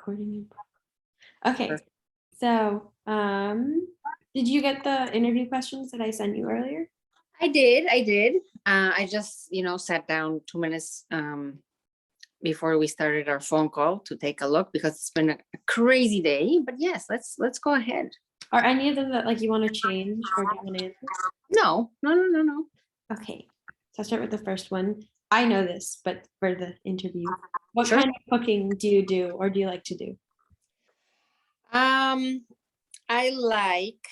Recording in Okay, so did you get the interview questions that I sent you earlier? I did. I just, sat down 2 minutes before we started our phone call to take a look because it's been a crazy day. But yes, let's go ahead. Are any of them that like you want to change or do you want to answer? No. Okay, so I'll start with the first one. I know this, but for the interview, what Sure. kind of cooking do you do or do you like to do? I like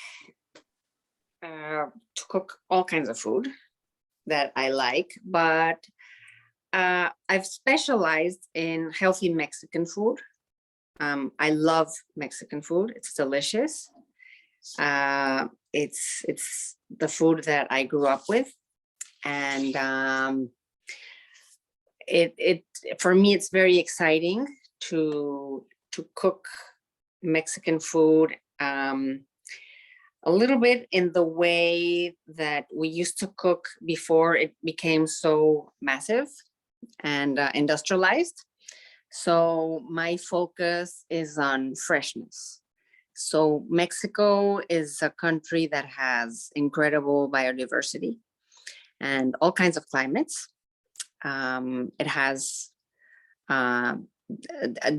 to cook all kinds of food that I like, but I've specialized in healthy Mexican food. I love Mexican food. It's delicious. It's the food that I grew up with, and it for me it's very exciting to cook Mexican food. A little bit in the way that we used to cook before it became so massive and industrialized. So my focus is on freshness. So Mexico is a country that has incredible biodiversity and all kinds of climates. It has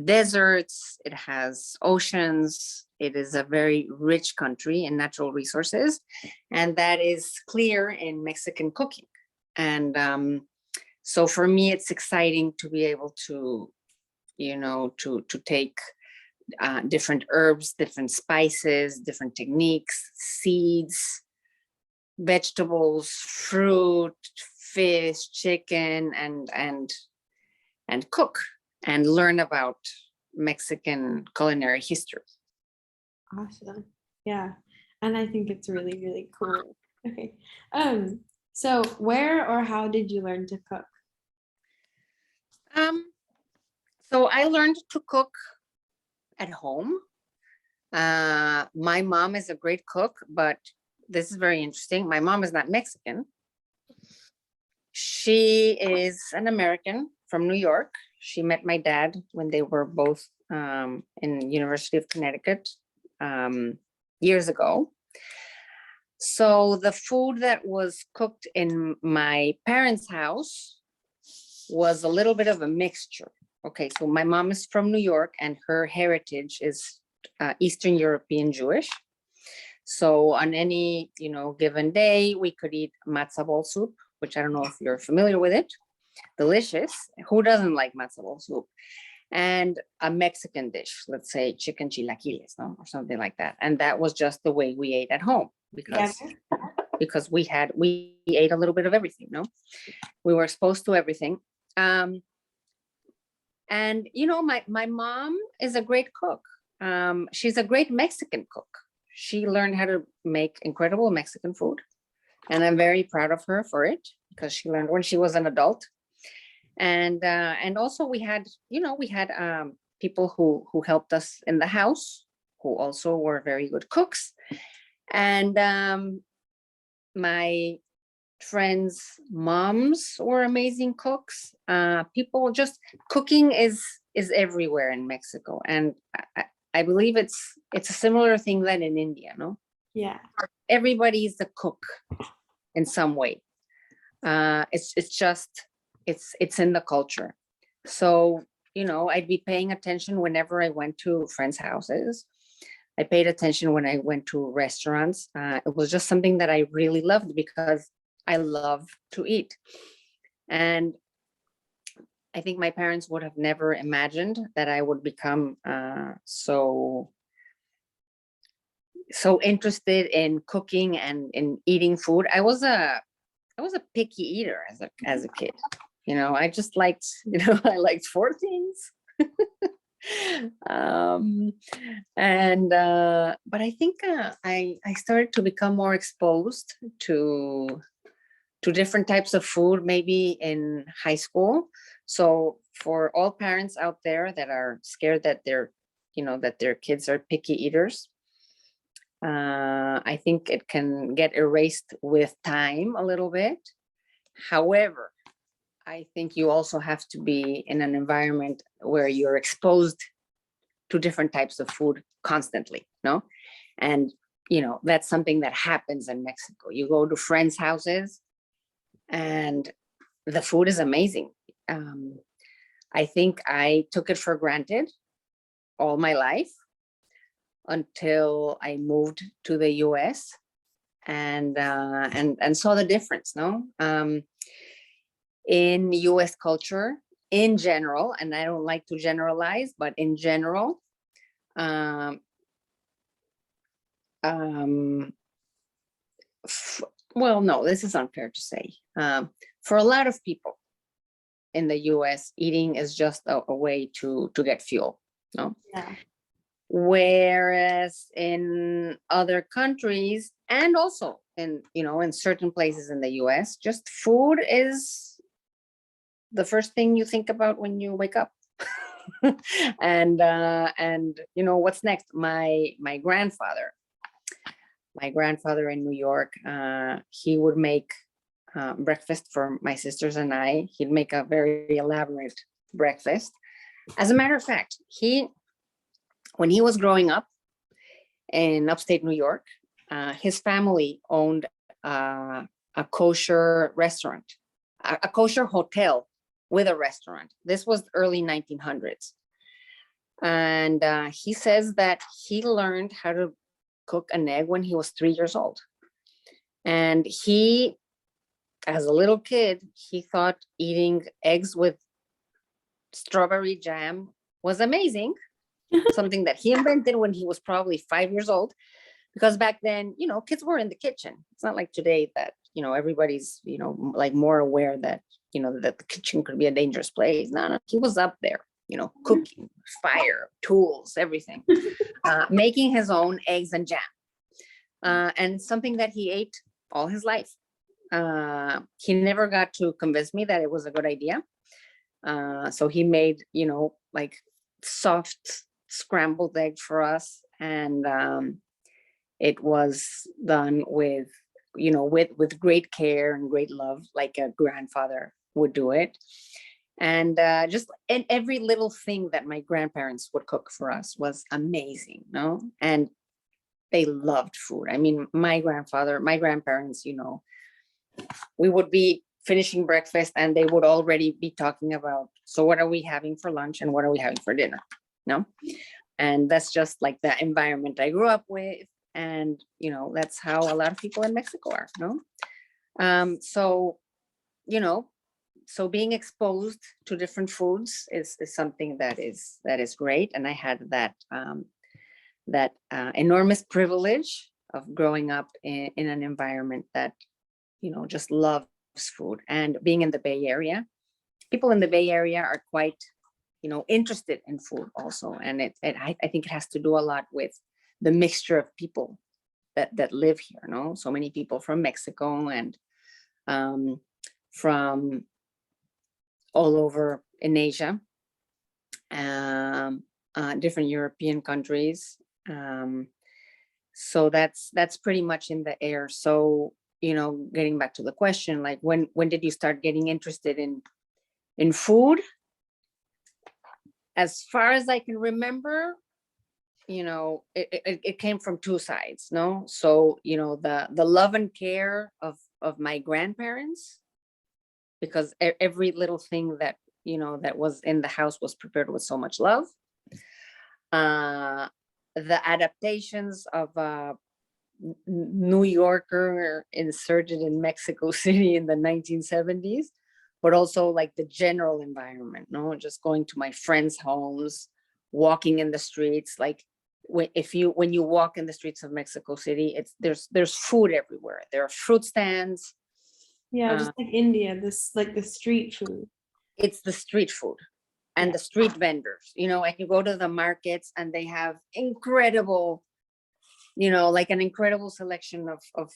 deserts, it has oceans. It is a very rich country in natural resources, and that is clear in Mexican cooking. And so for me, it's exciting to be able to, to take different herbs, different spices, different techniques, seeds, vegetables, fruit, fish, chicken, and cook and learn about Mexican culinary history. Awesome. Yeah. And I think it's really, really cool. Okay. So where or how did you learn to cook? So I learned to cook at home. My mom is a great cook, but this is very interesting. My mom is not Mexican. She is an American from New York. She met my dad when they were both in University of Connecticut years ago. So the food that was cooked in my parents' house was a little bit of a mixture. Okay, so my mom is from New York and her heritage is Eastern European Jewish. So on any, given day, we could eat matzo ball soup, which I don't know if you're familiar with it. Delicious. Who doesn't like matzo ball soup? And a Mexican dish, let's say chicken chilaquiles, no? Or something like that. And that was just the way we ate at home because we ate a little bit of everything, no? We were exposed to everything. And my mom is a great cook. She's a great Mexican cook. She learned how to make incredible Mexican food. And I'm very proud of her for it because she learned when she was an adult. And also we had people who helped us in the house who also were very good cooks. And my friends' moms were amazing cooks. People just cooking is everywhere in Mexico, and I believe it's a similar thing than in India, no? Yeah. Everybody's a cook in some way. It's in the culture. So, I'd be paying attention whenever I went to friends' houses. I paid attention when I went to restaurants. It was just something that I really loved because I love to eat. And I think my parents would have never imagined that I would become so interested in cooking and in eating food. I was a picky eater as a kid. I just liked, I liked 4 things. But I think I started to become more exposed to different types of food, maybe in high school. So for all parents out there that are scared that that their kids are picky eaters, I think it can get erased with time a little bit. However, I think you also have to be in an environment where you're exposed to different types of food constantly, no? And, that's something that happens in Mexico. You go to friends' houses and the food is amazing. I think I took it for granted all my life until I moved to the US and saw the difference, no? In US culture, in general, and I don't like to generalize, but in general, well, no, this is unfair to say. For a lot of people in the US, eating is just a way to get fuel, no? Yeah. Whereas in other countries, and also in certain places in the US, just food is the first thing you think about when you wake up. and what's next? My grandfather in New York, he would make breakfast for my sisters and I. He'd make a very elaborate breakfast. As a matter of fact, when he was growing up in upstate New York, his family owned a kosher restaurant, a kosher hotel with a restaurant. This was early 1900s. And he says that he learned how to cook an egg when he was 3 years old. And he, as a little kid, he thought eating eggs with strawberry jam was amazing. Something that he invented when he was probably 5 years old, because back then, kids were in the kitchen. It's not like today that, everybody's, like more aware that, that the kitchen could be a dangerous place. No, he was up there, cooking, fire, tools, everything, making his own eggs and jam. And something that he ate all his life. He never got to convince me that it was a good idea. So he made, like soft scrambled egg for us. And it was done with, with great care and great love, like a grandfather would do it. And and every little thing that my grandparents would cook for us was amazing, no? And they loved food. I mean, my grandparents, we would be finishing breakfast and they would already be talking about, so what are we having for lunch and what are we having for dinner? No? And that's just like the environment I grew up with. And, that's how a lot of people in Mexico are, no? So being exposed to different foods is something that is great. And I had that enormous privilege of growing up in an environment that, just loves food. And being in the Bay Area, people in the Bay Area are quite, interested in food also. And I think it has to do a lot with the mixture of people that live here, no? So many people from Mexico and from all over in Asia, different European countries. So that's pretty much in the air. So, getting back to the question, like when did you start getting interested in food? As far as I can remember, it came from two sides, no? So, the love and care of my grandparents, because every little thing that, that was in the house was prepared with so much love. The adaptations of a New Yorker inserted in Mexico City in the 1970s, but also like the general environment, no? Just going to my friends' homes, walking in the streets, like when you walk in the streets of Mexico City, there's food everywhere. There are fruit stands. Yeah, just like India, this like the street food. It's the street food and the street vendors. I can go to the markets and they have incredible, like an incredible selection of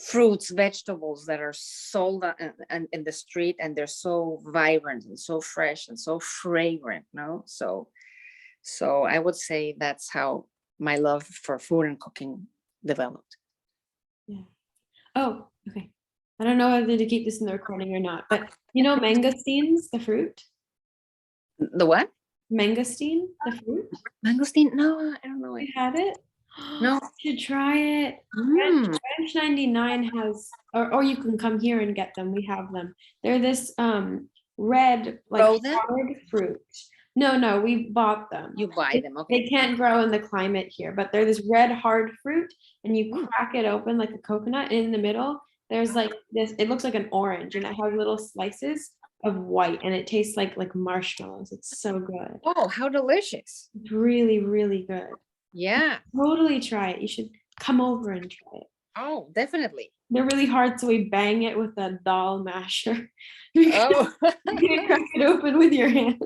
fruits, vegetables that are sold in the street, and they're so vibrant and so fresh and so fragrant, no? So I would say that's how my love for food and cooking developed. Yeah. Oh, okay. I don't know whether to keep this in the recording or not, but mangosteens, the fruit? The what? Mangosteen, the fruit? Mangosteen? No, I don't know it. You had it? No. You should try it. Mm. Ranch 99 has, or you can come here and get them. We have them. They're this red, like Frozen? hard fruit. No, we bought them. You buy them, They okay. can't grow in the climate here, but they're this red hard fruit, and you Mm. crack it open like a coconut. And in the middle, there's like this, it looks like an orange, and it has little slices of white, and it tastes like marshmallows. It's so good. Oh, how delicious. It's really, really good. Yeah. Totally try it. You should come over and try it. Oh, definitely. They're really hard, so we bang it with a doll masher. You Oh, can't crack it open with your hands.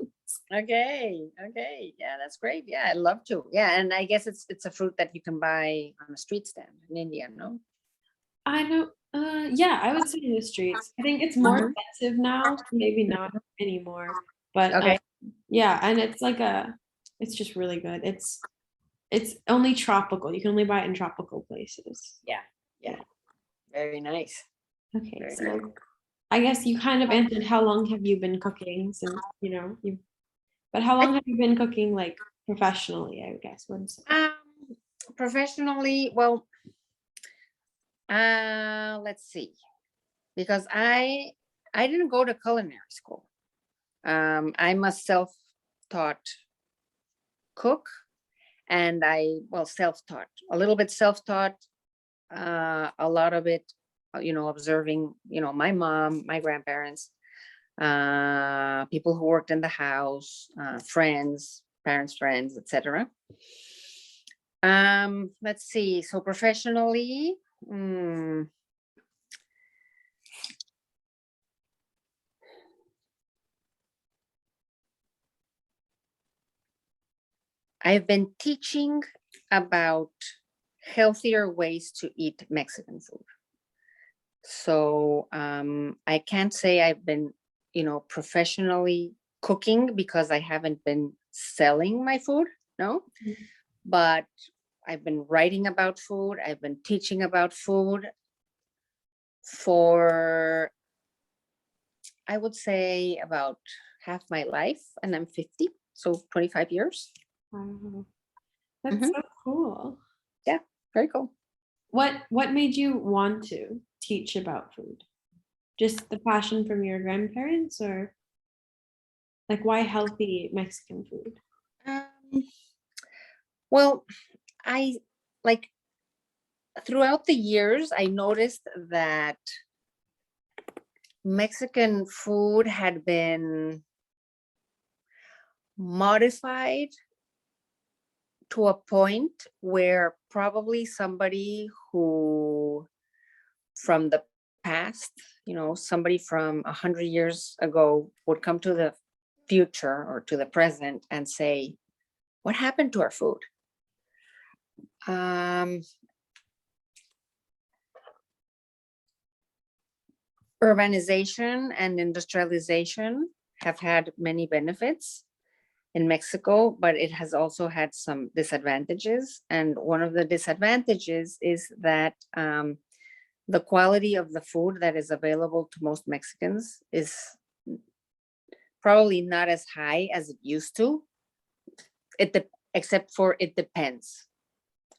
okay. Okay. Yeah, that's great. Yeah, I'd love to. Yeah, and I guess it's a fruit that you can buy on a street stand in India, no? I don't, yeah, I would say in the streets. I think it's more Mhm. expensive now, maybe not anymore. But Okay. yeah, and it's just really good. It's only tropical. You can only buy it in tropical places. Yeah. Yeah. Very nice. Okay, Very nice. so I guess you kind of answered how long have you been cooking since, you but how long have you been cooking like professionally, I guess, what's Professionally, well, let's see, because I didn't go to culinary school. I'm a self-taught cook, and self-taught, a little bit self-taught, a lot of it, observing, my mom, my grandparents, people who worked in the house, friends, parents, friends, etc. Let's see. So professionally, I've been teaching about healthier ways to eat Mexican food. So I can't say I've been, professionally cooking because I haven't been selling my food, no. But I've been writing about food. I've been teaching about food for, I would say, about half my life, and I'm 50, so 25 years. Wow. That's Mhm. so cool. Yeah, very cool. What made you want to teach about food? Just the passion from your grandparents, or like why healthy Mexican food? Um, well, I like throughout the years, I noticed that Mexican food had been modified to a point where probably somebody who from the past, somebody from 100 years ago would come to the future or to the present and say, what happened to our food? Urbanization and industrialization have had many benefits in Mexico, but it has also had some disadvantages. And one of the disadvantages is that the quality of the food that is available to most Mexicans is probably not as high as it used to. Except for it depends.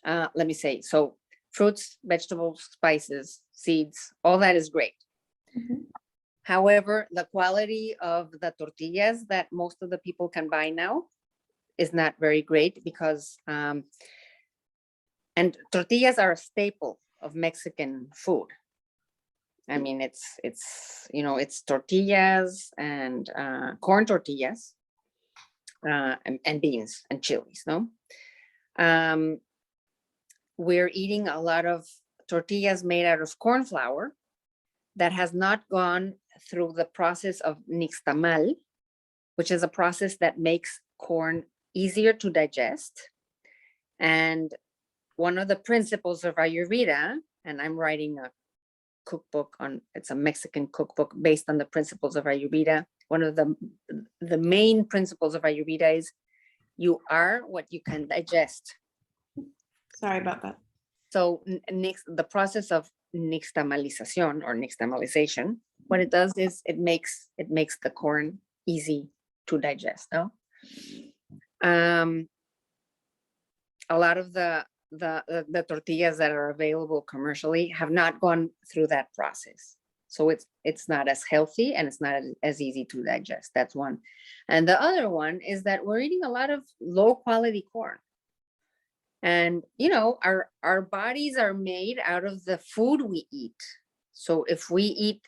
Let me say, so fruits, vegetables, spices, seeds, all that is great. Mhm. However, the quality of the tortillas that most of the people can buy now is not very great because, and tortillas are a staple of Mexican food. I mean, it's tortillas and corn tortillas and beans and chilies, no? We're eating a lot of tortillas made out of corn flour that has not gone through the process of nixtamal, which is a process that makes corn easier to digest. And one of the principles of Ayurveda, and I'm writing a cookbook it's a Mexican cookbook based on the principles of Ayurveda. One of the main principles of Ayurveda is you are what you can digest. Sorry about that. So the process of nixtamalización or nixtamalization, what it does is it makes the corn easy to digest. No? Um, a lot of the tortillas that are available commercially have not gone through that process. So it's not as healthy and it's not as easy to digest. That's one. And the other one is that we're eating a lot of low quality corn. And our bodies are made out of the food we eat. So if we eat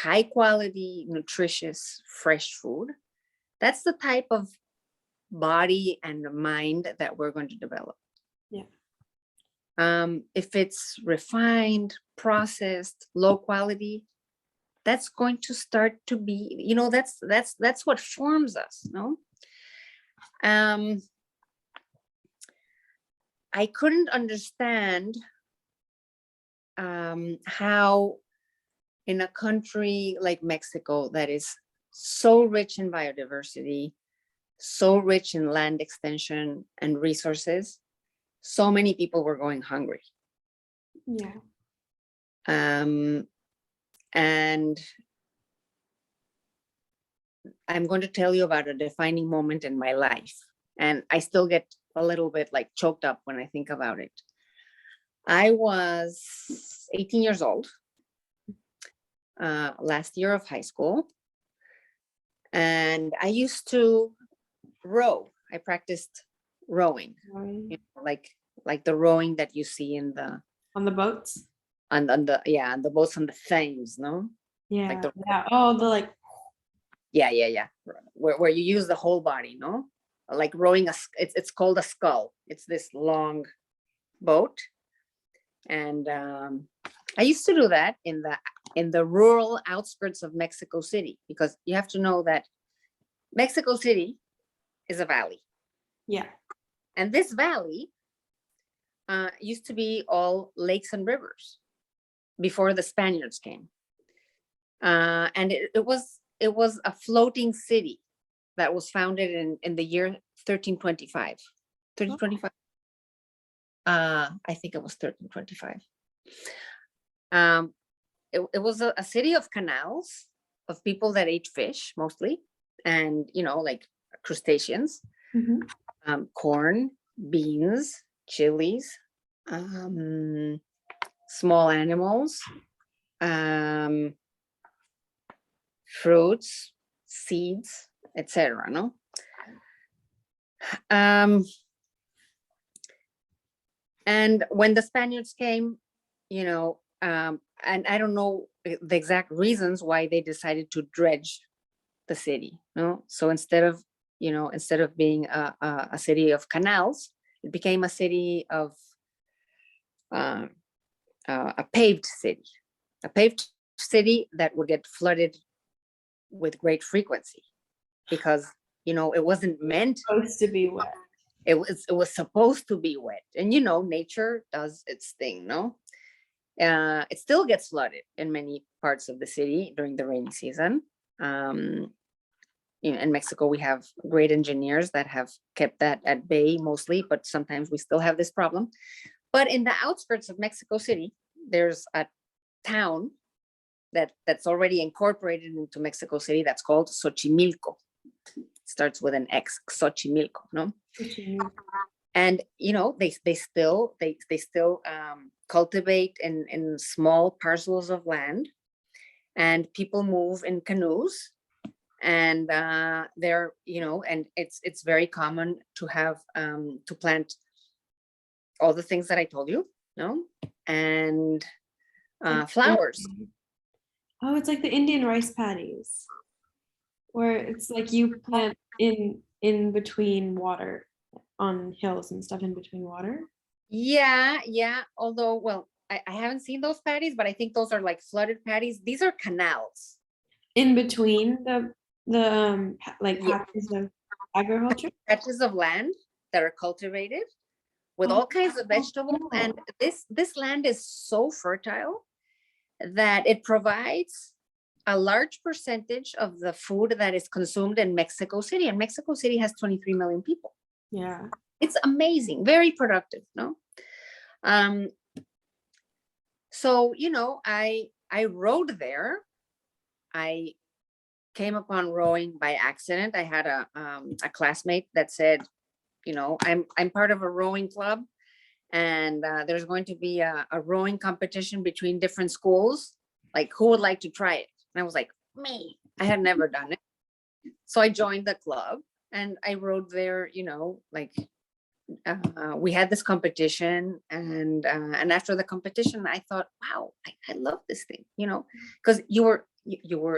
high quality, nutritious, fresh food, that's the type of body and mind that we're going to develop. Yeah. If it's refined, processed, low quality, that's going to start to be, that's what forms us, no? I couldn't understand how in a country like Mexico that is so rich in biodiversity, so rich in land extension and resources, so many people were going hungry. Yeah. And I'm going to tell you about a defining moment in my life. And I still get a little bit like choked up when I think about it. I was 18 years old, last year of high school. And I used to row. I practiced rowing, like the rowing that you see in the On the boats. on the boats on the Thames, no? Yeah. Like the, Yeah. Oh, the like. yeah. Where you use the whole body, no? Like rowing it's called a scull. It's this long boat. And I used to do that in the rural outskirts of Mexico City, because you have to know that Mexico City is a valley. Yeah. And this valley used to be all lakes and rivers before the Spaniards came. And it was a floating city that was founded in the year 1325. 1325. I think it was 1325. It was a city of canals, of people that ate fish mostly, and like crustaceans, corn, beans, chilies, small animals, fruits, seeds, etc. No. And when the Spaniards came, and I don't know the exact reasons why they decided to dredge the city. No, so instead of being a city of canals, it became a city of a paved city that would get flooded with great frequency, because it wasn't meant Supposed to be wet. It was supposed to be wet, and nature does its thing, no? It still gets flooded in many parts of the city during the rainy season. In Mexico, we have great engineers that have kept that at bay mostly, but sometimes we still have this problem. But in the outskirts of Mexico City, there's a town that's already incorporated into Mexico City that's called Xochimilco. It starts with an X, Xochimilco, no? And they still cultivate in small parcels of land, and people move in canoes, and they're and it's very common to have to plant all the things that I told you, no? And flowers. Oh, it's like the Indian rice paddies, where it's like you plant in between water, on hills and stuff in between water. Yeah. Although, well, I haven't seen those paddies, but I think those are like flooded paddies. These are canals. In between the like patches of agriculture. Patches of land that are cultivated with all kinds of vegetables. And this land is so fertile that it provides a large percentage of the food that is consumed in Mexico City. And Mexico City has 23 million people. Yeah. It's amazing, very productive, no? So, I rode there. I came upon rowing by accident. I had a classmate that said, I'm part of a rowing club, and there's going to be a rowing competition between different schools. Like, who would like to try it? And I was like, me. I had never done it. So I joined the club and I rowed there, we had this competition, and after the competition, I thought, wow, I love this thing, because you were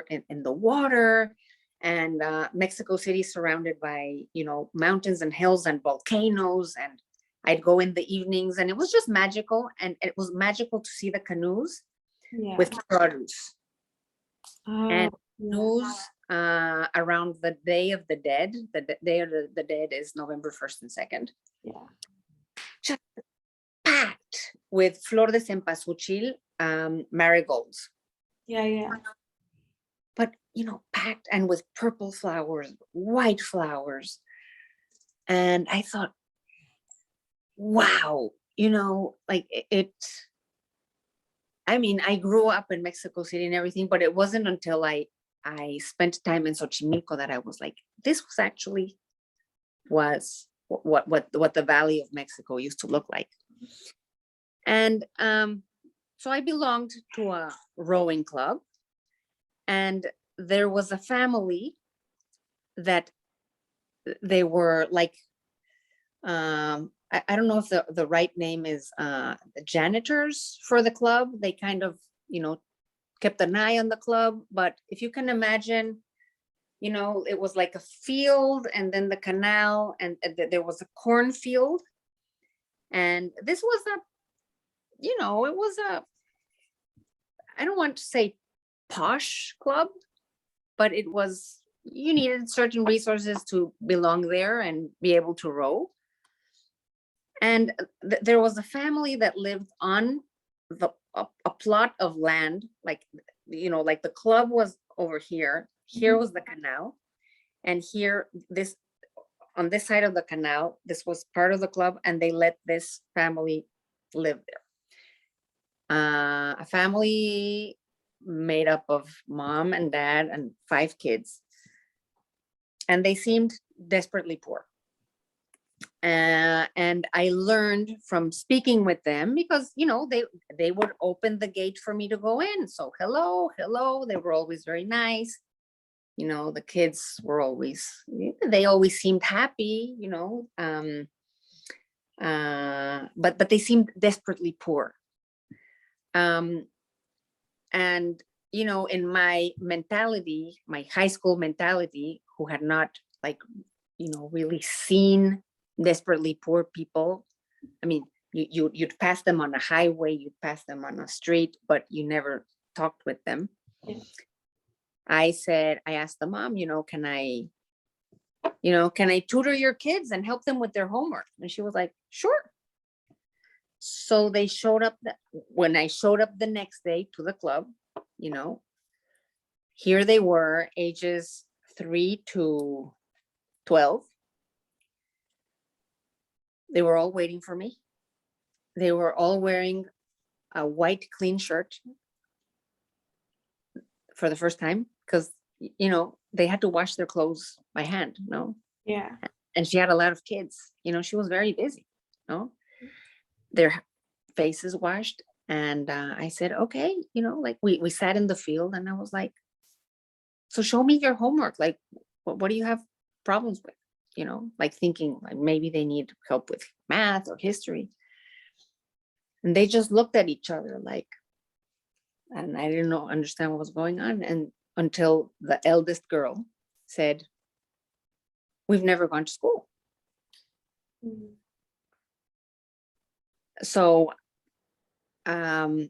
in the water, and Mexico City surrounded by, mountains and hills and volcanoes, and I'd go in the evenings, and it was just magical, and it was magical to see the canoes Yeah. with produce and Oh, yeah. canoes around the Day of the Dead. The Day of the Dead is November 1st and 2nd. Yeah. Just packed with flor de cempasúchil, marigolds, Yeah. Yeah. but packed, and with purple flowers, white flowers. And I thought, wow, like I grew up in Mexico City and everything, but it wasn't until I spent time in Xochimilco that I was like, this was actually was what the Valley of Mexico used to look like. And so I belonged to a rowing club, and there was a family that they were like, I don't know if the right name is the janitors for the club. They kind of, kept an eye on the club. But if you can imagine, it was like a field, and then the canal, and there was a cornfield. And this was it was I don't want to say posh club, but it was, you needed certain resources to belong there and be able to row. And there was a family that lived on a plot of land, like, like the club was over here. Here was the canal, and here, on this side of the canal, this was part of the club, and they let this family live there. A family made up of mom and dad and 5 kids, and they seemed desperately poor. And I learned from speaking with them, because they would open the gate for me to go in. So hello, they were always very nice. The kids were they always seemed happy, but they seemed desperately poor. And in my mentality, my high school mentality, who had not really seen desperately poor people. I mean, you'd pass them on a highway, you'd pass them on a street, but you never talked with them. Yeah. I asked the mom, can I tutor your kids and help them with their homework? And she was like, sure. So they showed up. When I showed up the next day to the club, here they were, ages 3 to 12. They were all waiting for me. They were all wearing a white clean shirt for the first time, because they had to wash their clothes by hand. Yeah. And she had a lot of kids. She was very busy. Their faces washed, and I said, okay, like we sat in the field, and I was like, so show me your homework. Like, what do you have problems with? Like thinking like maybe they need help with math or history. And they just looked at each other like, and I didn't understand what was going on. And until the eldest girl said, we've never gone to school. Mhm. So I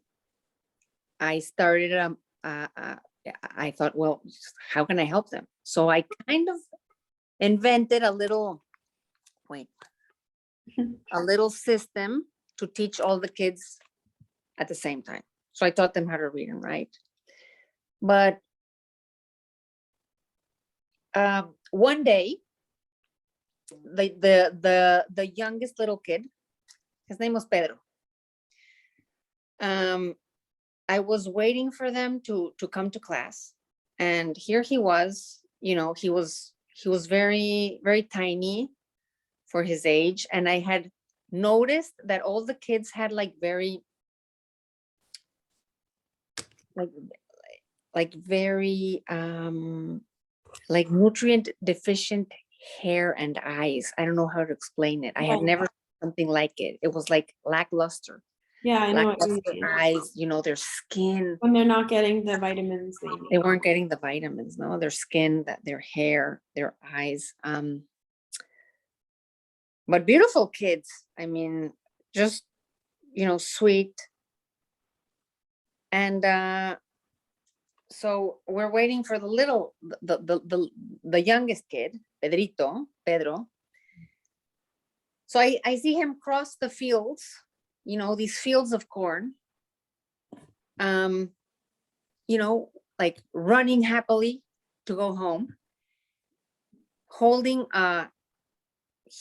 started, I thought, well, how can I help them? So I kind of invented a little system to teach all the kids at the same time. So I taught them how to read and write. But one day, the youngest little kid, his name was Pedro. I was waiting for them to come to class, And here he was, he was very, very tiny for his age. And I had noticed that all the kids had like very, like very, like nutrient deficient hair and eyes. I don't know how to explain it. I had Yeah. never seen something like it. It was like lackluster. Yeah, I know what you Lackluster mean. eyes, their skin. When they're not getting the vitamins they They need. weren't getting the vitamins, no, their skin, their hair, their eyes. But beautiful kids. I mean, just, sweet. And so we're waiting for the youngest kid, Pedro. So I see him cross the fields, these fields of corn, like running happily to go home, holding a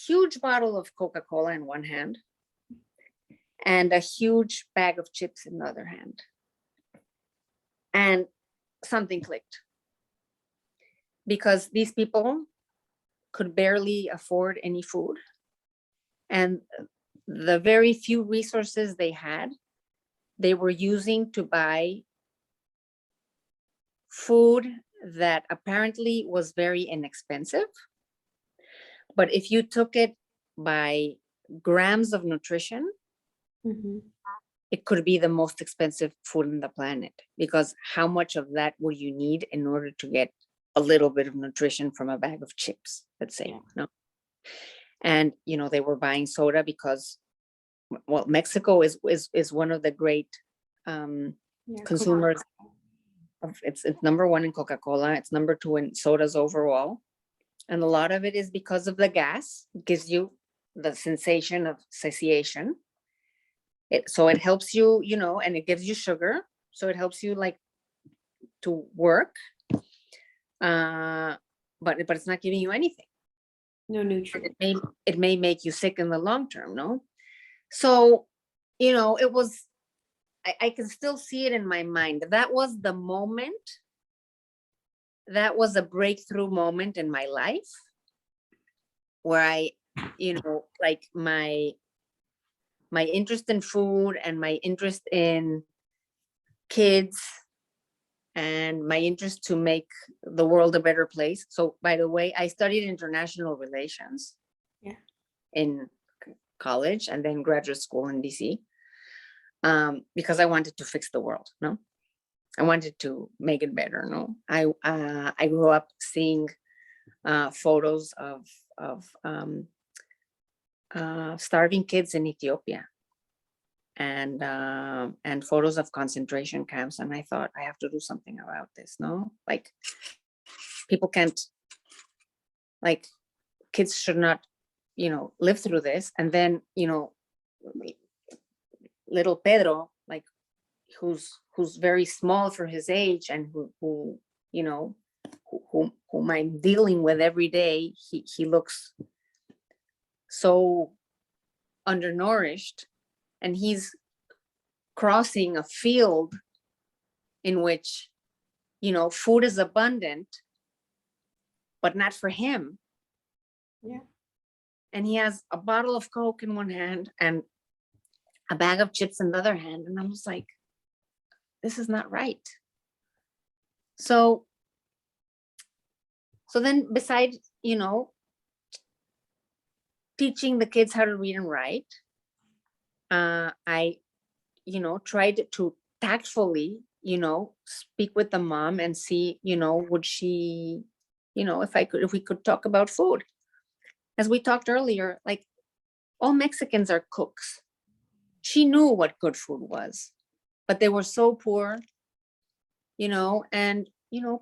huge bottle of Coca-Cola in one hand and a huge bag of chips in the other hand. And something clicked, because these people could barely afford any food. And the very few resources they had, they were using to buy food that apparently was very inexpensive. But if you took it by grams of nutrition, Mhm. it could be the most expensive food on the planet, because how much of that will you need in order to get a little bit of nutrition from a bag of chips, let's say, no? And, they were buying soda because, well, Mexico is one of the great consumers of, it's number one in Coca-Cola. It's number two in sodas overall. And a lot of it is because of the gas. It gives you the sensation of satiation. So it helps you, and it gives you sugar. So it helps you like to work. But it's not giving you anything. No nutrients. It may make you sick in the long term, no? So, it was, I can still see it in my mind. That was the moment. That was a breakthrough moment in my life where I, like my interest in food and my interest in kids and my interest to make the world a better place. So, by the way, I studied international relations in college and then graduate school in DC, because I wanted to fix the world. No, I wanted to make it better. No, I grew up seeing photos of starving kids in Ethiopia, and photos of concentration camps, and I thought, I have to do something about this. No, like, people can't, like, kids should not, live through this. And then, little Pedro, like, who's very small for his age, and whom I'm dealing with every day, he looks so undernourished, and he's crossing a field in which, food is abundant, but not for him. Yeah. And he has a bottle of Coke in one hand and a bag of chips in the other hand. And I was like, this is not right. So then, besides, teaching the kids how to read and write, I, tried to tactfully, speak with the mom and see, would she, if we could talk about food. As we talked earlier, like, all Mexicans are cooks. She knew what good food was, but they were so poor, and,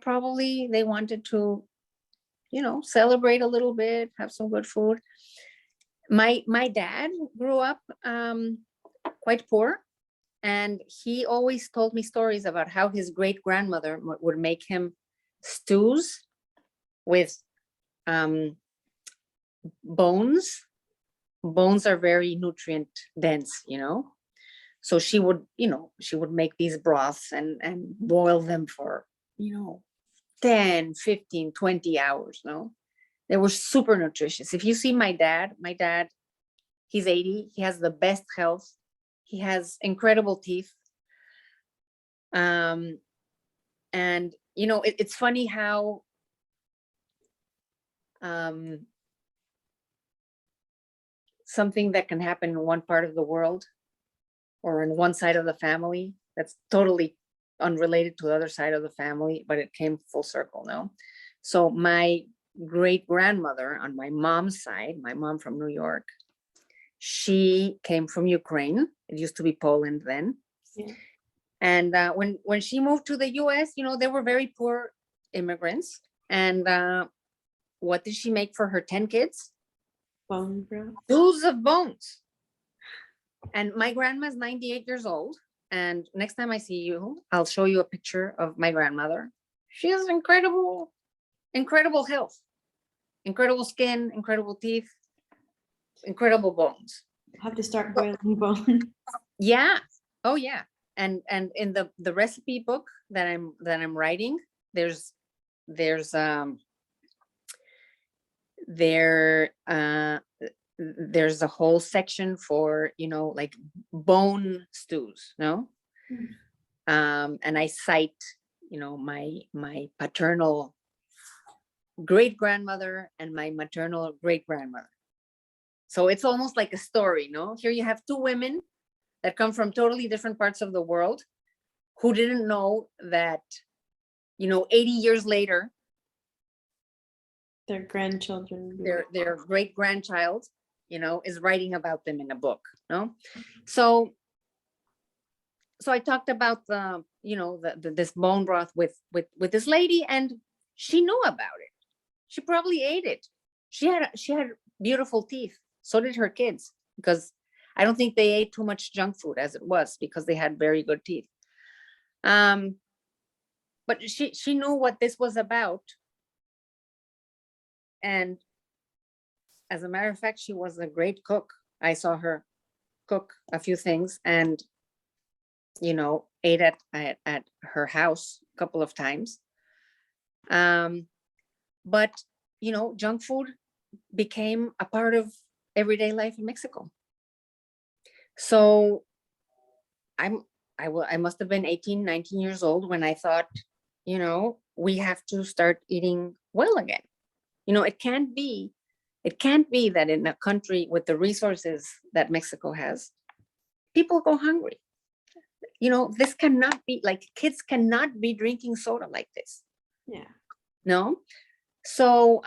probably they wanted to, celebrate a little bit, have some good food. My dad grew up quite poor, and he always told me stories about how his great grandmother would make him stews with bones. Bones are very nutrient dense, so she would make these broths and boil them for 10, 15, 20 hours, no? They were super nutritious. If you see my dad, he's 80. He has the best health. He has incredible teeth. And it's funny how something that can happen in one part of the world or in one side of the family that's totally unrelated to the other side of the family, but it came full circle, no? So my great grandmother on my mom's side, my mom from New York, she came from Ukraine. It used to be Poland then. Yeah. And when she moved to the US, they were very poor immigrants. And what did she make for her 10 kids? Bone broth. Stews of bones. And my grandma's 98 years old. And next time I see you, I'll show you a picture of my grandmother. She has incredible health, incredible skin, incredible teeth, incredible bones. I'll have to start boiling bone. Yeah. Oh yeah. And in the recipe book that I'm writing, there's a whole section for like bone stews, no? And I cite my paternal great grandmother and my maternal great grandmother. So it's almost like a story, no? Here you have two women that come from totally different parts of the world who didn't know that 80 years later Their grandchildren. their great grandchild is writing about them in a book, no? So I talked about this bone broth with this lady, and she knew about it. She probably ate it. She had beautiful teeth. So did her kids, because I don't think they ate too much junk food as it was, because they had very good teeth. But she knew what this was about. And as a matter of fact, she was a great cook. I saw her cook a few things and, ate at her house a couple of times. But, junk food became a part of everyday life in Mexico. So I must have been 18, 19 years old when I thought, we have to start eating well again. It can't be that in a country with the resources that Mexico has, people go hungry. This cannot be, like, kids cannot be drinking soda like this. Yeah. No. So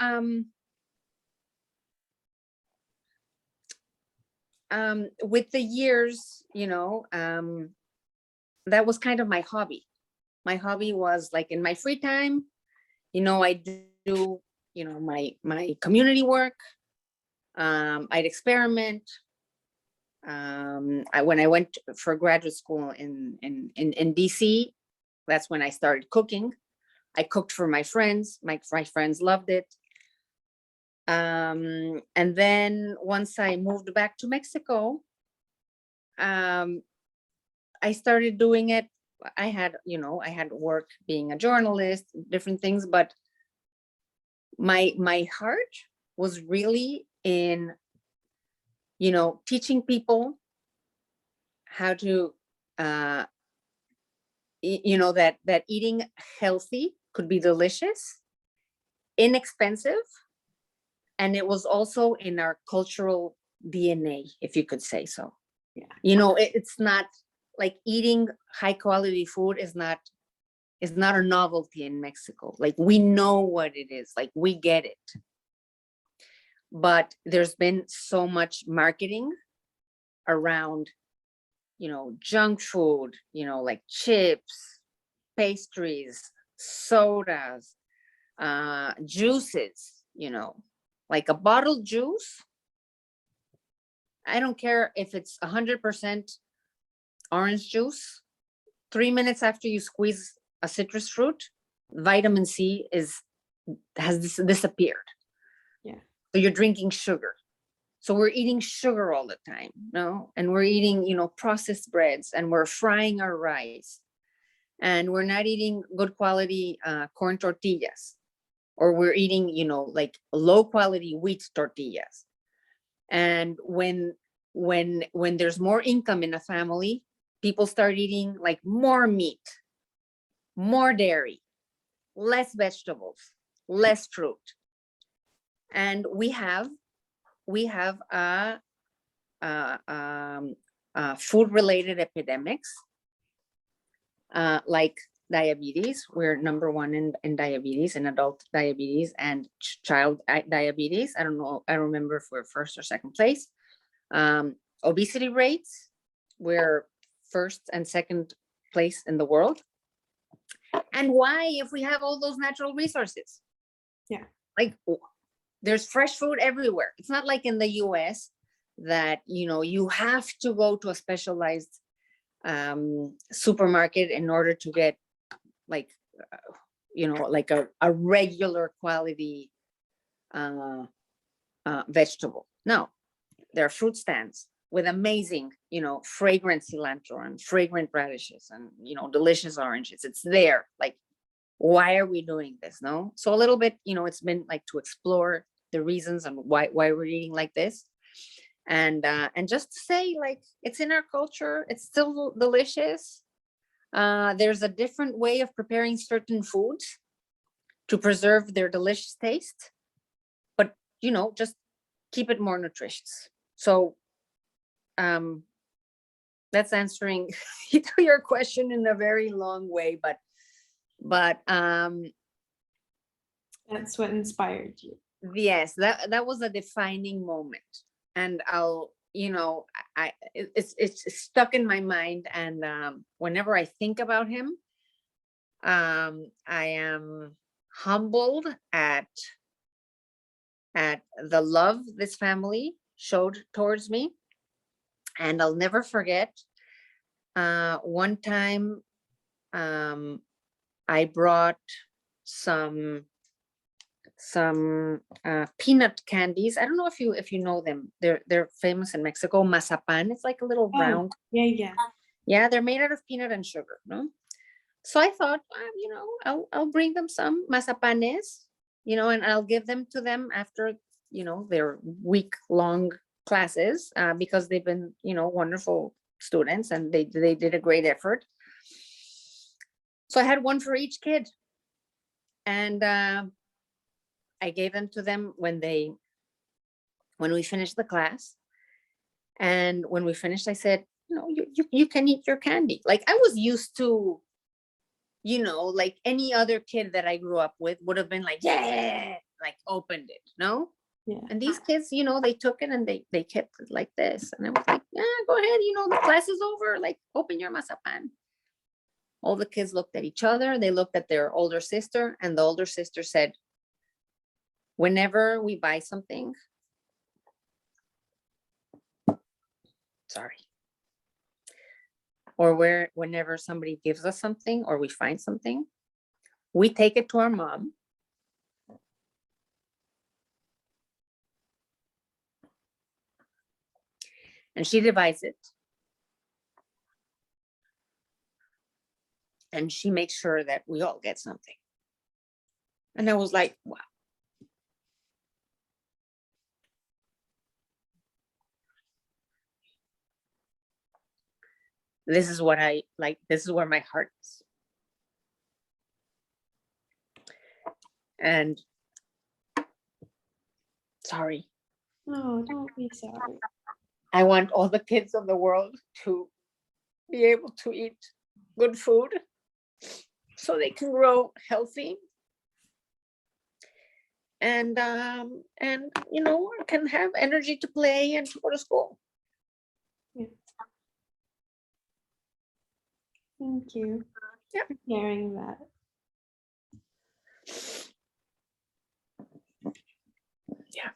with the years, that was kind of my hobby. My hobby was, like, in my free time, I do my community work. I'd experiment. When I went for graduate school in DC, that's when I started cooking. I cooked for my friends. My friends loved it. And then once I moved back to Mexico, I started doing it. I had work being a journalist, different things, but my heart was really in, teaching people how to, that eating healthy could be delicious, inexpensive, and it was also in our cultural DNA, if you could say so. Yeah. It's not like eating high quality food is not a novelty in Mexico. Like, we know what it is, like, we get it. But there's been so much marketing around, junk food, like chips, pastries, sodas, juices, like a bottled juice. I don't care if it's 100% orange juice. 3 minutes after you squeeze a citrus fruit, vitamin C has disappeared. Yeah. So you're drinking sugar. So we're eating sugar all the time, no? And we're eating, processed breads, and we're frying our rice. and we're not eating good quality corn tortillas, or we're eating, like low quality wheat tortillas. And when there's more income in a family, people start eating like more meat, more dairy, less vegetables, less fruit. And we have food related epidemics, like diabetes. We're number one in diabetes, in adult diabetes and child diabetes. I don't know, I don't remember if we're first or second place. Obesity rates, we're first and second place in the world. And why, if we have all those natural resources? Yeah. Like, there's fresh food everywhere. It's not like in the US that, you have to go to a specialized supermarket in order to get like, like a regular quality vegetable. No, there are fruit stands with amazing, fragrant cilantro and fragrant radishes and, delicious oranges. It's there. Like, why are we doing this? No. So a little bit, it's been like to explore the reasons and why we're eating like this. And just to say, like, it's in our culture, it's still delicious. There's a different way of preparing certain foods to preserve their delicious taste, but just keep it more nutritious. So that's answering your question in a very long way, but That's what inspired you. yes, that was a defining moment. And it's stuck in my mind. And whenever I think about him, I am humbled at the love this family showed towards me. And I'll never forget, one time I brought some peanut candies. I don't know if you know them. They're famous in Mexico. Mazapan. It's like a little round. Yeah. Yeah, they're made out of peanut and sugar. No, so I thought, I'll bring them some mazapanes, and I'll give them to them after their week-long classes, because they've been wonderful students and they did a great effort. So I had one for each kid, and I gave them to them when we finished the class. And when we finished, I said, you can eat your candy. Like, I was used to, like any other kid that I grew up with would have been like, yeah, like opened it, no? Yeah. And these kids, they took it and they kept it like this. And I was like, yeah, go ahead, the class is over, like, open your mazapan. All the kids looked at each other. They looked at their older sister, and the older sister said, whenever we buy something, sorry, or whenever somebody gives us something or we find something, we take it to our mom. And she divides it. And she makes sure that we all get something. And I was like, wow. This is what I like. This is where my heart is. And sorry. No, don't be sorry. I want all the kids of the world to be able to eat good food so they can grow healthy and can have energy to play and to go to school. Yeah. Thank you for sharing that. Yeah.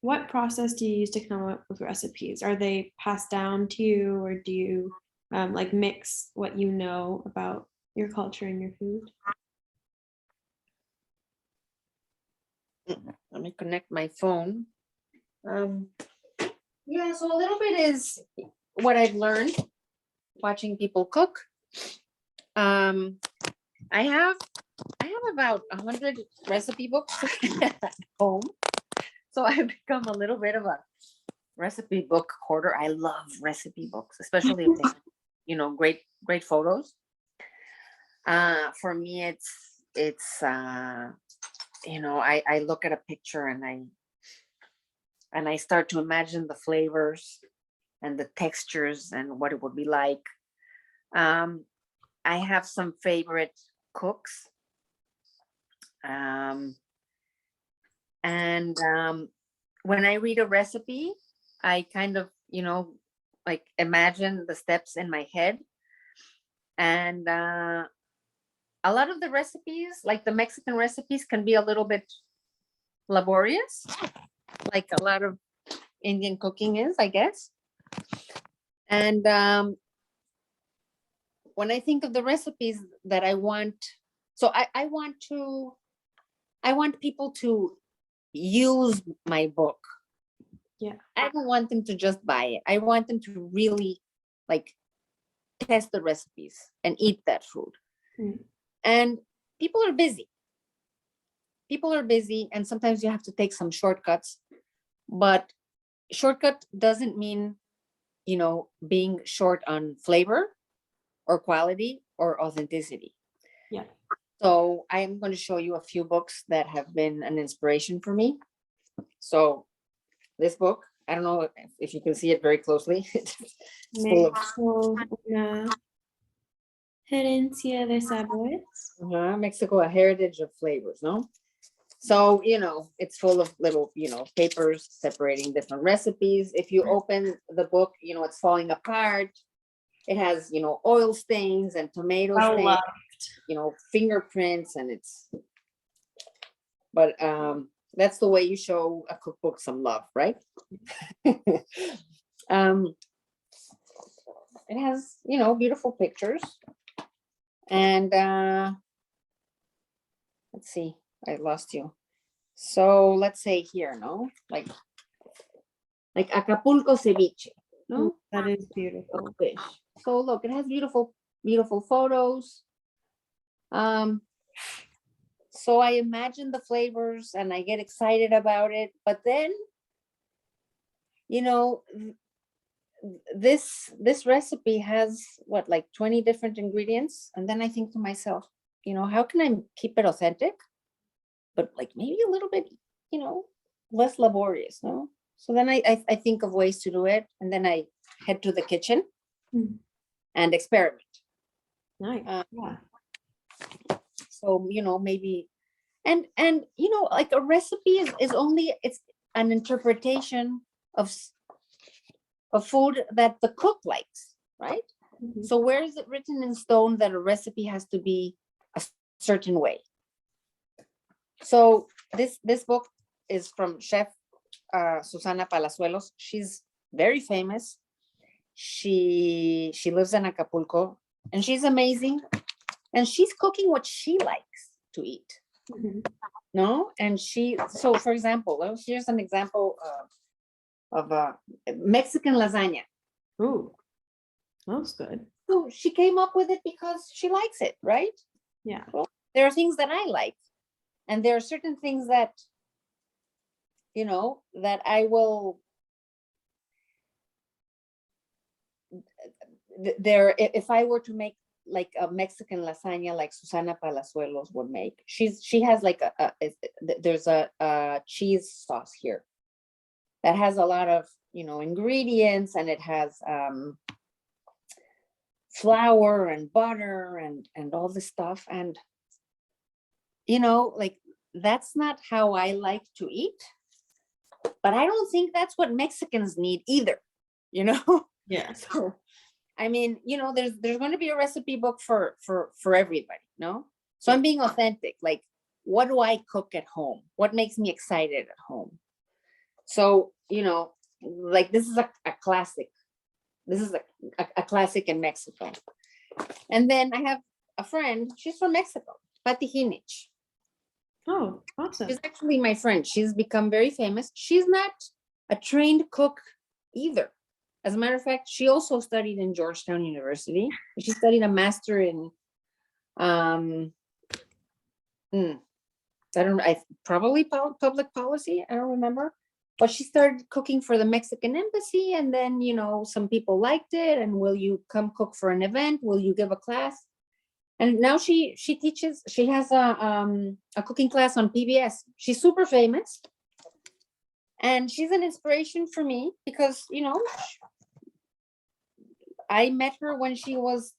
What process do you use to come up with recipes? Are they passed down to you, or do you like mix what you know about your culture and your food? Let me connect my phone. Yeah, so a little bit is what I've learned watching people cook. I have about 100 recipe books at home. So I've become a little bit of a recipe book hoarder. I love recipe books, especially if they have, great photos. For me, it's I look at a picture and I start to imagine the flavors and the textures and what it would be like. I have some favorite cooks. When I read a recipe, I kind of, like imagine the steps in my head. And a lot of the recipes, like the Mexican recipes, can be a little bit laborious, like a lot of Indian cooking is, I guess. And when I think of the recipes that I want, so I want people to use my book. Yeah. I don't want them to just buy it. I want them to really like test the recipes and eat that food. Mm. And people are busy. And sometimes you have to take some shortcuts, but shortcut doesn't mean, being short on flavor or quality or authenticity. Yeah. So I am going to show you a few books that have been an inspiration for me. So this book, I don't know if you can see it very closely. It's full of Mexico, una herencia de sabores. Mexico, a heritage of flavors, no? So, it's full of little, papers separating different recipes. If you open the book, it's falling apart. It has, oil stains and tomato stains, fingerprints, and but that's the way you show a cookbook some love, right? It has, beautiful pictures. And let's see, I lost you. So let's say here, no? Like Acapulco ceviche, no? That is beautiful. Fish. So look, it has beautiful photos. So I imagine the flavors and I get excited about it, but then, this recipe has what, like 20 different ingredients. And then I think to myself, how can I keep it authentic, but like maybe a little bit, less laborious, no? So then I think of ways to do it. And then I head to the kitchen and experiment. Nice. Yeah. So, maybe, and like a recipe is only, it's an interpretation of food that the cook likes, right? So where is it written in stone that a recipe has to be a certain way? So this book is from Chef Susana Palazuelos. She's very famous. She lives in Acapulco and she's amazing. And she's cooking what she likes to eat. No? And so for example, here's an example of a Mexican lasagna. Ooh, that's good. So she came up with it because she likes it, right? Yeah. Well, there are things that I like. And there are certain things that, that I will, if I were to make like a Mexican lasagna like Susana Palazuelos would make, she has like there's a cheese sauce here that has a lot of, ingredients, and it has flour and butter and all this stuff. And, like that's not how I like to eat, but I don't think that's what Mexicans need either, Yeah. So, I mean, there's going to be a recipe book for everybody, no? So I'm being authentic. Like, what do I cook at home? What makes me excited at home? So, like this is a classic. This is a classic in Mexico. And then I have a friend, she's from Mexico, Pati Hinich. Oh, awesome. She's actually my friend. She's become very famous. She's not a trained cook either. As a matter of fact, she also studied in Georgetown University. She studied a master in, probably public policy. I don't remember. But she started cooking for the Mexican embassy, and then, some people liked it. And will you come cook for an event? Will you give a class? And now she teaches. She has a cooking class on PBS. She's super famous, and she's an inspiration for me because I met her when she was,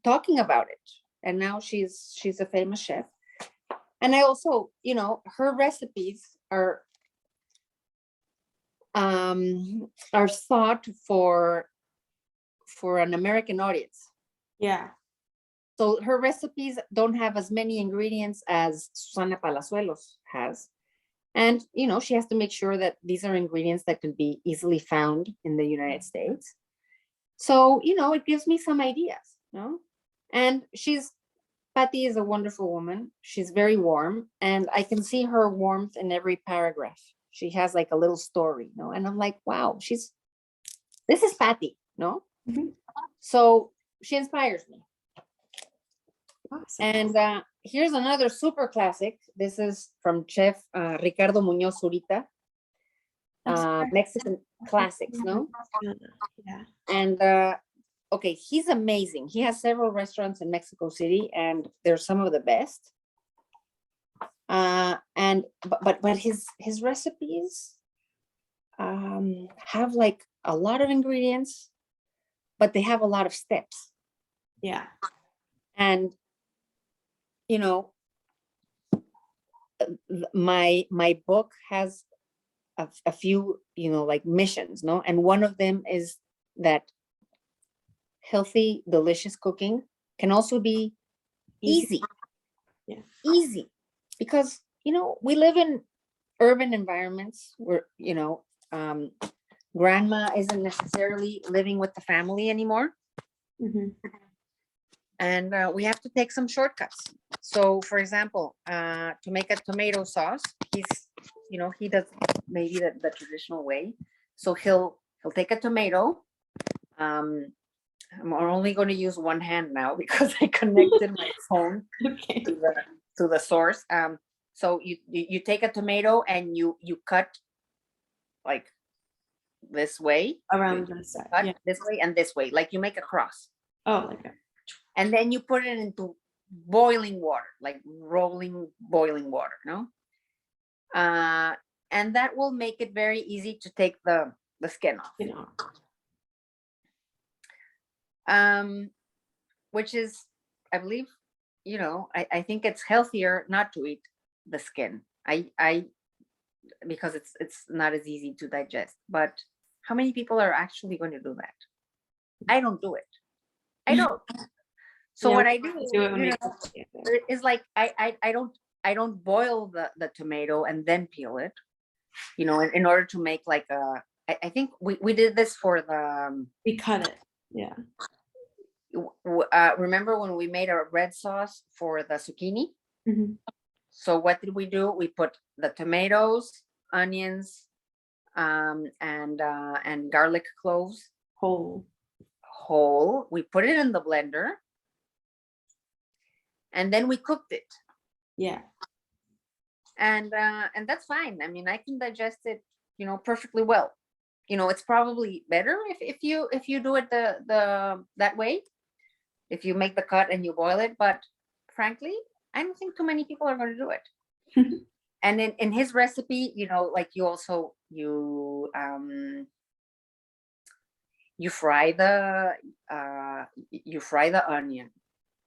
talking about it, and now she's a famous chef. And I also, her recipes are thought for an American audience. Yeah. So her recipes don't have as many ingredients as Susana Palazuelos has. And, she has to make sure that these are ingredients that can be easily found in the United States. So, it gives me some ideas, And Patty is a wonderful woman. She's very warm, and I can see her warmth in every paragraph. She has like a little story, and I'm like, wow, this is Patty, Mhm. So she inspires me. Awesome. And here's another super classic. This is from Chef Ricardo Muñoz Zurita. Mexican classics, Yeah. And okay, he's amazing. He has several restaurants in Mexico City, and they're some of the best. But his recipes have like a lot of ingredients, but they have a lot of steps. Yeah. And my book has a few like missions, and one of them is that healthy, delicious cooking can also be easy. Yeah. Easy, because we live in urban environments where grandma isn't necessarily living with the family anymore. Mhm. And we have to take some shortcuts. So for example, to make a tomato sauce, he does maybe the traditional way. So he'll take a tomato. I'm only going to use one hand now because I connected my phone Okay. to the source. So you take a tomato and you cut like this way, Around this side. cut Yeah. this way and this way, like you make a cross. Oh, like And then you put it into boiling water, like rolling boiling water, and that will make it very easy to take the skin off. Which is, I believe, I think it's healthier not to eat the skin. Because it's not as easy to digest. But how many people are actually going to do that? I don't do it. I don't. So what I do is like I don't boil the tomato and then peel it, in order to make like I think we did this for the we cut it. Yeah. Remember when we made a red sauce for the zucchini? Mm-hmm. So what did we do? We put the tomatoes, onions, and garlic cloves whole. We put it in the blender, and then we cooked it. Yeah. And that's fine. I mean, I can digest it, perfectly well. It's probably better if you do it that way. If you make the cut and you boil it, but frankly, I don't think too many people are going to do it. And in his recipe, like you fry the onion,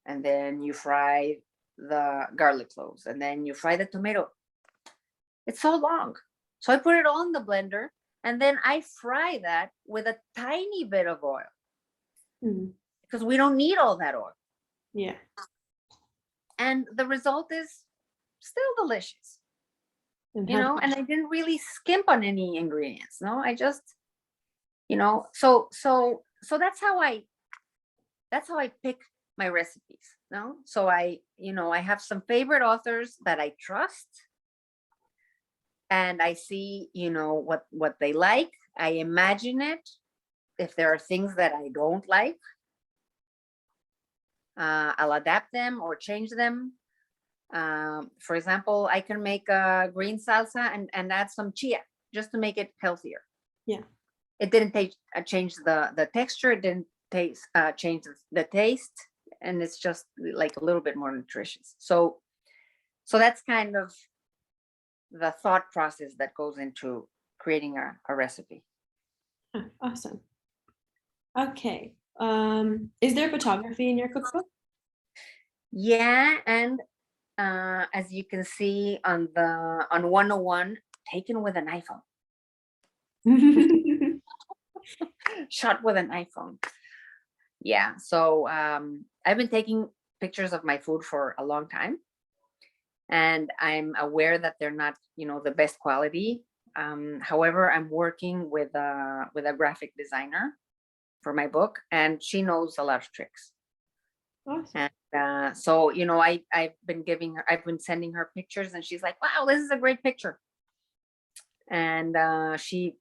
and then you fry the garlic cloves, and then you fry the tomato. It's so long. So I put it all in the blender, and then I fry that with a tiny bit of oil. Mm-hmm. Because we don't need all that oil. Yeah. And the result is still delicious. And I didn't really skimp on any ingredients. No, I just, so that's how I pick my recipes. No, so I have some favorite authors that I trust, and I see, what they like. I imagine it. If there are things that I don't like, I'll adapt them or change them. For example, I can make a green salsa and add some chia just to make it healthier. Yeah. It didn't change the texture. It didn't change the taste, and it's just like a little bit more nutritious. So that's kind of the thought process that goes into creating a recipe. Oh, awesome. Okay. Is there photography in your cookbook? Yeah, and as you can see on 101, taken with an iPhone, shot with an iPhone. Yeah, so I've been taking pictures of my food for a long time, and I'm aware that they're not, the best quality. However, I'm working with a graphic designer for my book, and she knows a lot of tricks. Awesome. And so, I've been sending her pictures, and she's like, wow, this is a great picture. And she,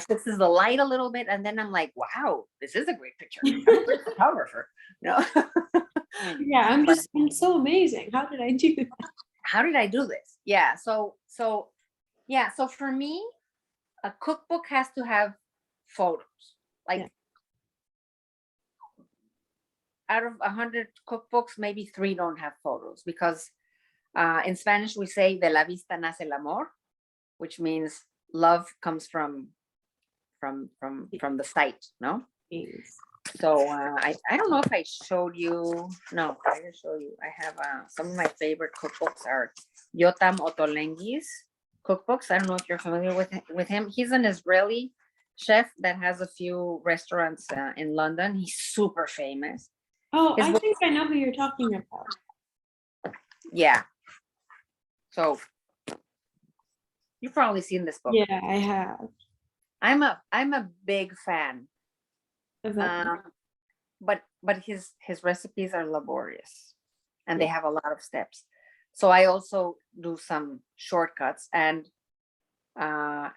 fixes the light a little bit, and then I'm like, wow, this is a great picture. I'm a great photographer. Yeah, I'm so amazing. How did I do that? How did I do this? Yeah. So for me, a cookbook has to have photos. Like, Yeah. out of 100 cookbooks, maybe 3 don't have photos, because in Spanish we say de la vista nace el amor, which means love comes from the sight, no? Thanks. So I don't know if I showed you. No, I didn't show you. I have some of my favorite cookbooks are Yotam Ottolenghi's cookbooks. I don't know if you're familiar with him. He's an Israeli chef that has a few restaurants in London. He's super famous. Oh, His I book- think I know who you're talking about. Yeah. So you've probably seen this book. Yeah, I have. I'm a big fan. Of that. But his recipes are laborious, and they Yeah. have a lot of steps. So I also do some shortcuts, and I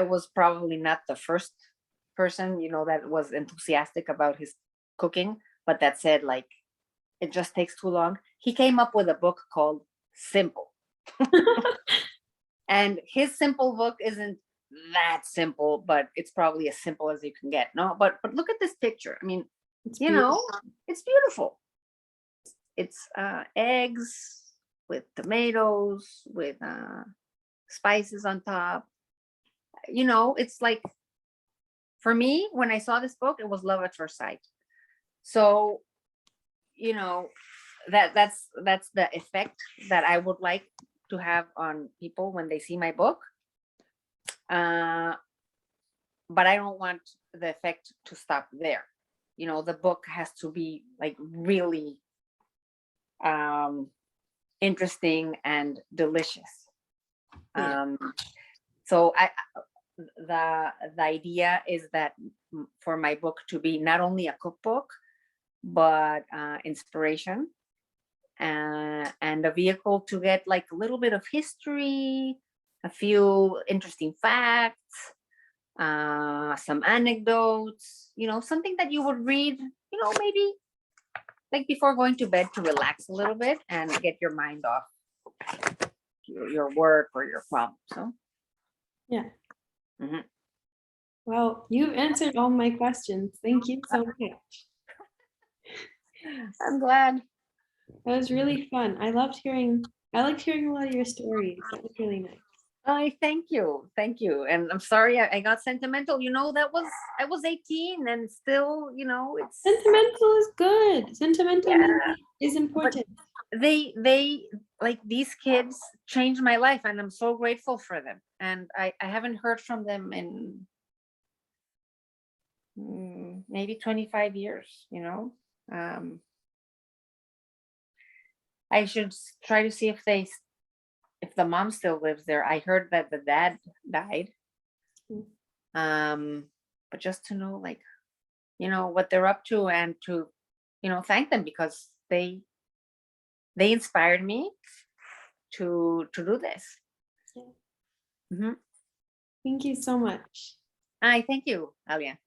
was probably not the first person, that was enthusiastic about his cooking. But that said, like, it just takes too long. He came up with a book called Simple. And his simple book isn't that simple, but it's probably as simple as you can get. No, but look at this picture. I mean, It's it's beautiful. It's eggs with tomatoes, with spices on top. It's like, for me, when I saw this book, it was love at first sight. So, that's the effect that I would like to have on people when they see my book. But I don't want the effect to stop there. The book has to be like really interesting and delicious. Yeah. So the idea is that for my book to be not only a cookbook, but inspiration, and a vehicle to get like a little bit of history, a few interesting facts, some anecdotes, something that you would read, maybe like before going to bed, to relax a little bit and get your mind off your work or your problems. So Yeah. Mhm. Well, you've answered all my questions. Thank you so much. I'm glad. That was really fun. I liked hearing a lot of your stories. That was really nice. Thank you. And I'm sorry I got sentimental. I was 18, and still, it's Sentimental is good. Sentimental yeah. is important. They like, these kids changed my life, and I'm so grateful for them. And I haven't heard from them in maybe 25 years. I should try to see if the mom still lives there. I heard that the dad died. But just to know, like, what they're up to, and to, thank them, because they inspired me to do this. Yeah. Mhm. Thank you so much. Hi, thank you, Alia.